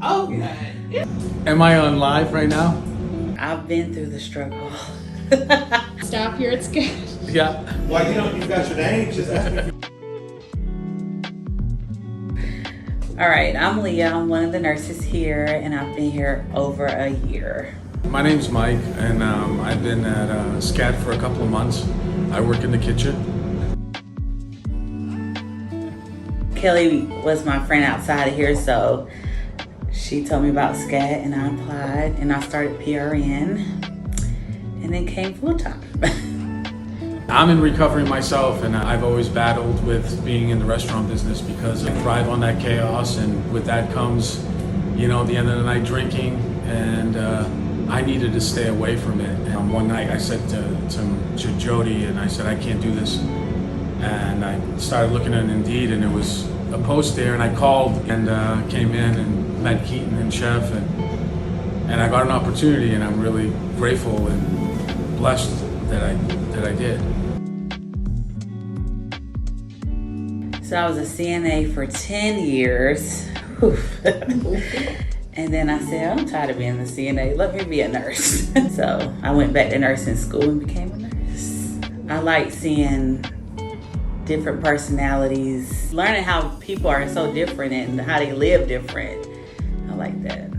Oh, God. Am I on live right now? I've been through the struggle. Stop here at SCAT. Yeah. Well, you've got your name. Just ask me. All right, I'm Leah. I'm one of the nurses here, and I've been here over a year. My name's Mike, and I've been at SCAT for a couple of months. I work in the kitchen. Kelly was my friend outside of here, so she told me about SCAT, and I applied, and I started PRN, and then came full-time. I'm in recovery myself, and I've always battled with being in the restaurant business because I thrive on that chaos, and with that comes, you know, the end of the night drinking, and I needed to stay away from it. And one night I said to Jody, and I said, I can't do this. And I started looking at Indeed, and it was a post there, and I called and came in and met Keaton and Chef, and I got an opportunity, and I'm really grateful and blessed that I did. So I was a CNA for 10 years. And then I said, I'm tired of being the CNA. Let me be a nurse. So I went back to nursing school and became a nurse. I like seeing different personalities, learning how people are so different and how they live different. I like that.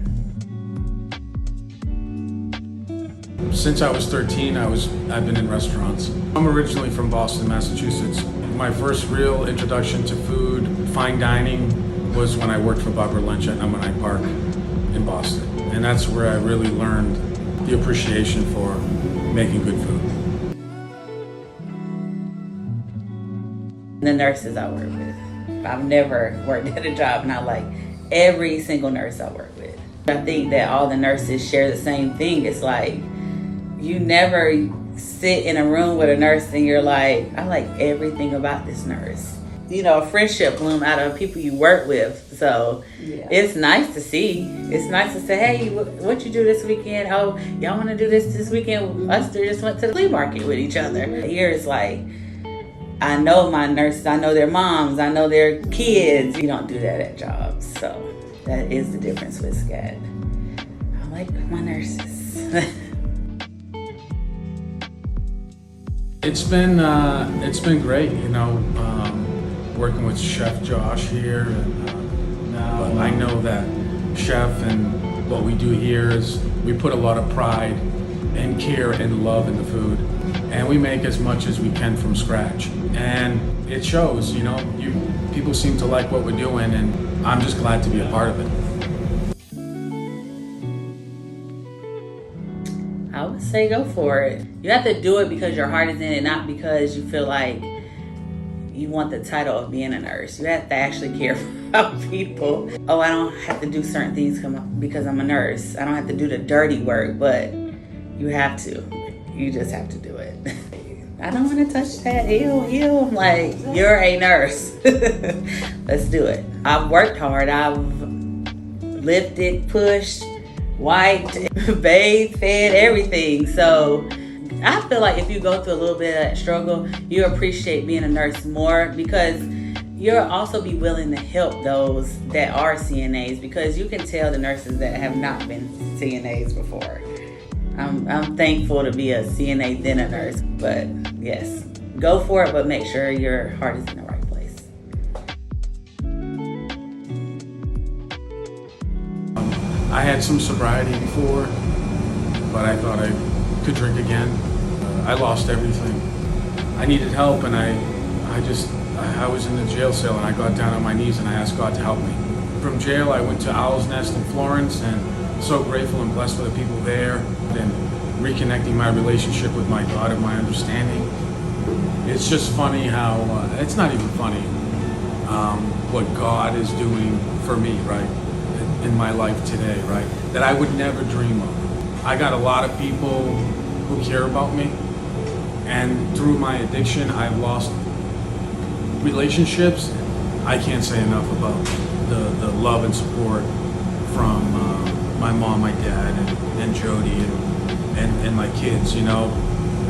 Since I was 13, I've been in restaurants. I'm originally from Boston, Massachusetts. My first real introduction to food, fine dining, was when I worked for Barbara Lunch at Number 9 Park in Boston. And that's where I really learned the appreciation for making good food. The nurses I work with. I've never worked at a job and I like every single nurse I work with. I think that all the nurses share the same thing. It's like, you never sit in a room with a nurse and you're like, I like everything about this nurse. You know, a friendship bloom out of people you work with. So It's nice to see. It's nice to say, hey, what you do this weekend? Oh, y'all want to do this weekend? Us three just went to the flea market with each other. Here it's like, I know my nurses, I know their moms, I know their kids. You don't do that at jobs. So that is the difference with SCAT. I like my nurses. It's been great, you know, working with Chef Josh here. And, but I know that Chef and what we do here is we put a lot of pride and care and love in the food. And we make as much as we can from scratch. And it shows, you know, people seem to like what we're doing, and I'm just glad to be a part of it. I would say go for it. You have to do it because your heart is in it, not because you feel like you want the title of being a nurse. You have to actually care about people. Oh, I don't have to do certain things because I'm a nurse. I don't have to do the dirty work, but you have to. You just have to do it. I don't want to touch that. Ew. I'm like, you're a nurse. Let's do it. I've worked hard. I've lifted, pushed, wiped, bathed, fed, everything. So I feel like if you go through a little bit of that struggle, you appreciate being a nurse more because you'll also be willing to help those that are CNAs because you can tell the nurses that have not been CNAs before. I'm thankful to be a CNA then a nurse, but yes, go for it, but make sure your heart is in the right place. I had some sobriety before, but I thought I could drink again. I lost everything. I needed help, and I was in the jail cell, and I got down on my knees and I asked God to help me. From jail, I went to Owl's Nest in Florence, and so grateful and blessed for the people there, and reconnecting my relationship with my God and my understanding. It's just funny how, it's not even funny, what God is doing for me, right, in my life today, right, that I would never dream of. I got a lot of people who care about me, and through my addiction, I've lost relationships. I can't say enough about the love and support from my mom, my dad, and Jody, and my kids, you know,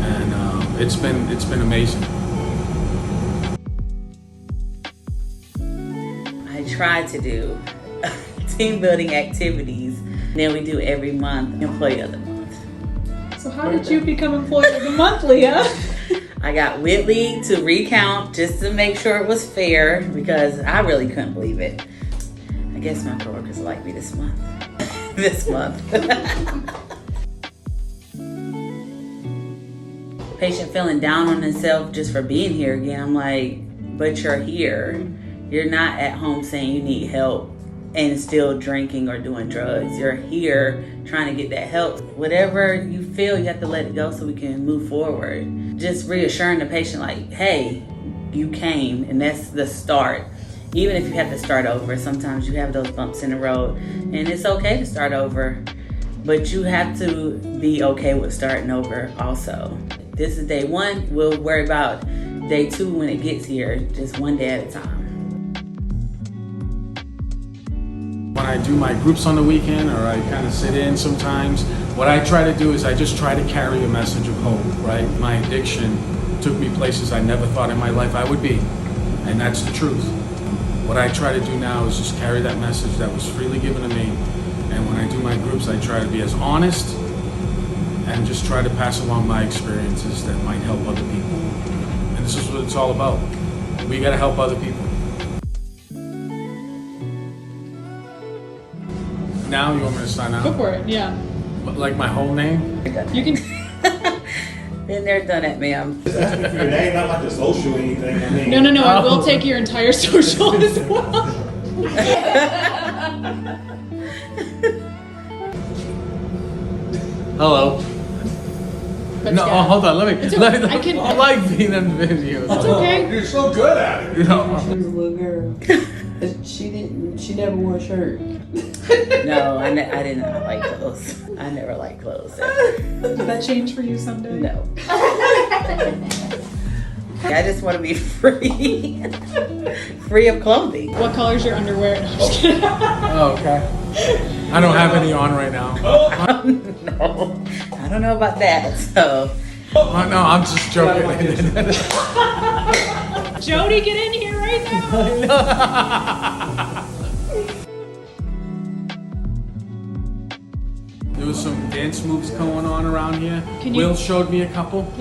and it's been amazing. I try to do team building activities. Then we do every month Employee of the Month. So how did you become Employee of the Month, Leah? I got Whitley to recount just to make sure it was fair because I really couldn't believe it. I guess my coworkers like me this month. This month. Patient feeling down on himself just for being here again. I'm like, but you're here. You're not at home saying you need help and still drinking or doing drugs. You're here trying to get that help. Whatever you feel, you have to let it go so we can move forward. Just reassuring the patient like, hey, you came and that's the start. Even if you have to start over, sometimes you have those bumps in the road and it's okay to start over, but you have to be okay with starting over also. This is day one. We'll worry about day two when it gets here, just one day at a time. When I do my groups on the weekend or I kind of sit in sometimes, what I try to do is I just try to carry a message of hope, right? My addiction took me places I never thought in my life I would be, and that's the truth. What I try to do now is just carry that message that was freely given to me, and when I do my groups, I try to be as honest and just try to pass along my experiences that might help other people. And this is what it's all about. We gotta help other people. Now you want me to sign out? Go for it, yeah. Like my whole name? You can. Been there, done it, ma'am. Just ask me for your name, not like a social or anything. I mean, No, I will take your entire social as well. Hello. But No, yeah. hold on. Let me. It's okay. I can- I like being in videos. That's okay. You're so good at it. You know, She was a little girl. She never wore a shirt. No, I did not like clothes. I never liked clothes. Did that change for you someday? No. I just want to be free. Free of clothing. What color's your underwear? No, I'm just kidding. oh, okay. I don't have any on right now. No, I don't know about that. So, Oh, no, I'm just joking. Jody, get in here right now. There was some dance moves going on around here. Can you- Will showed me a couple.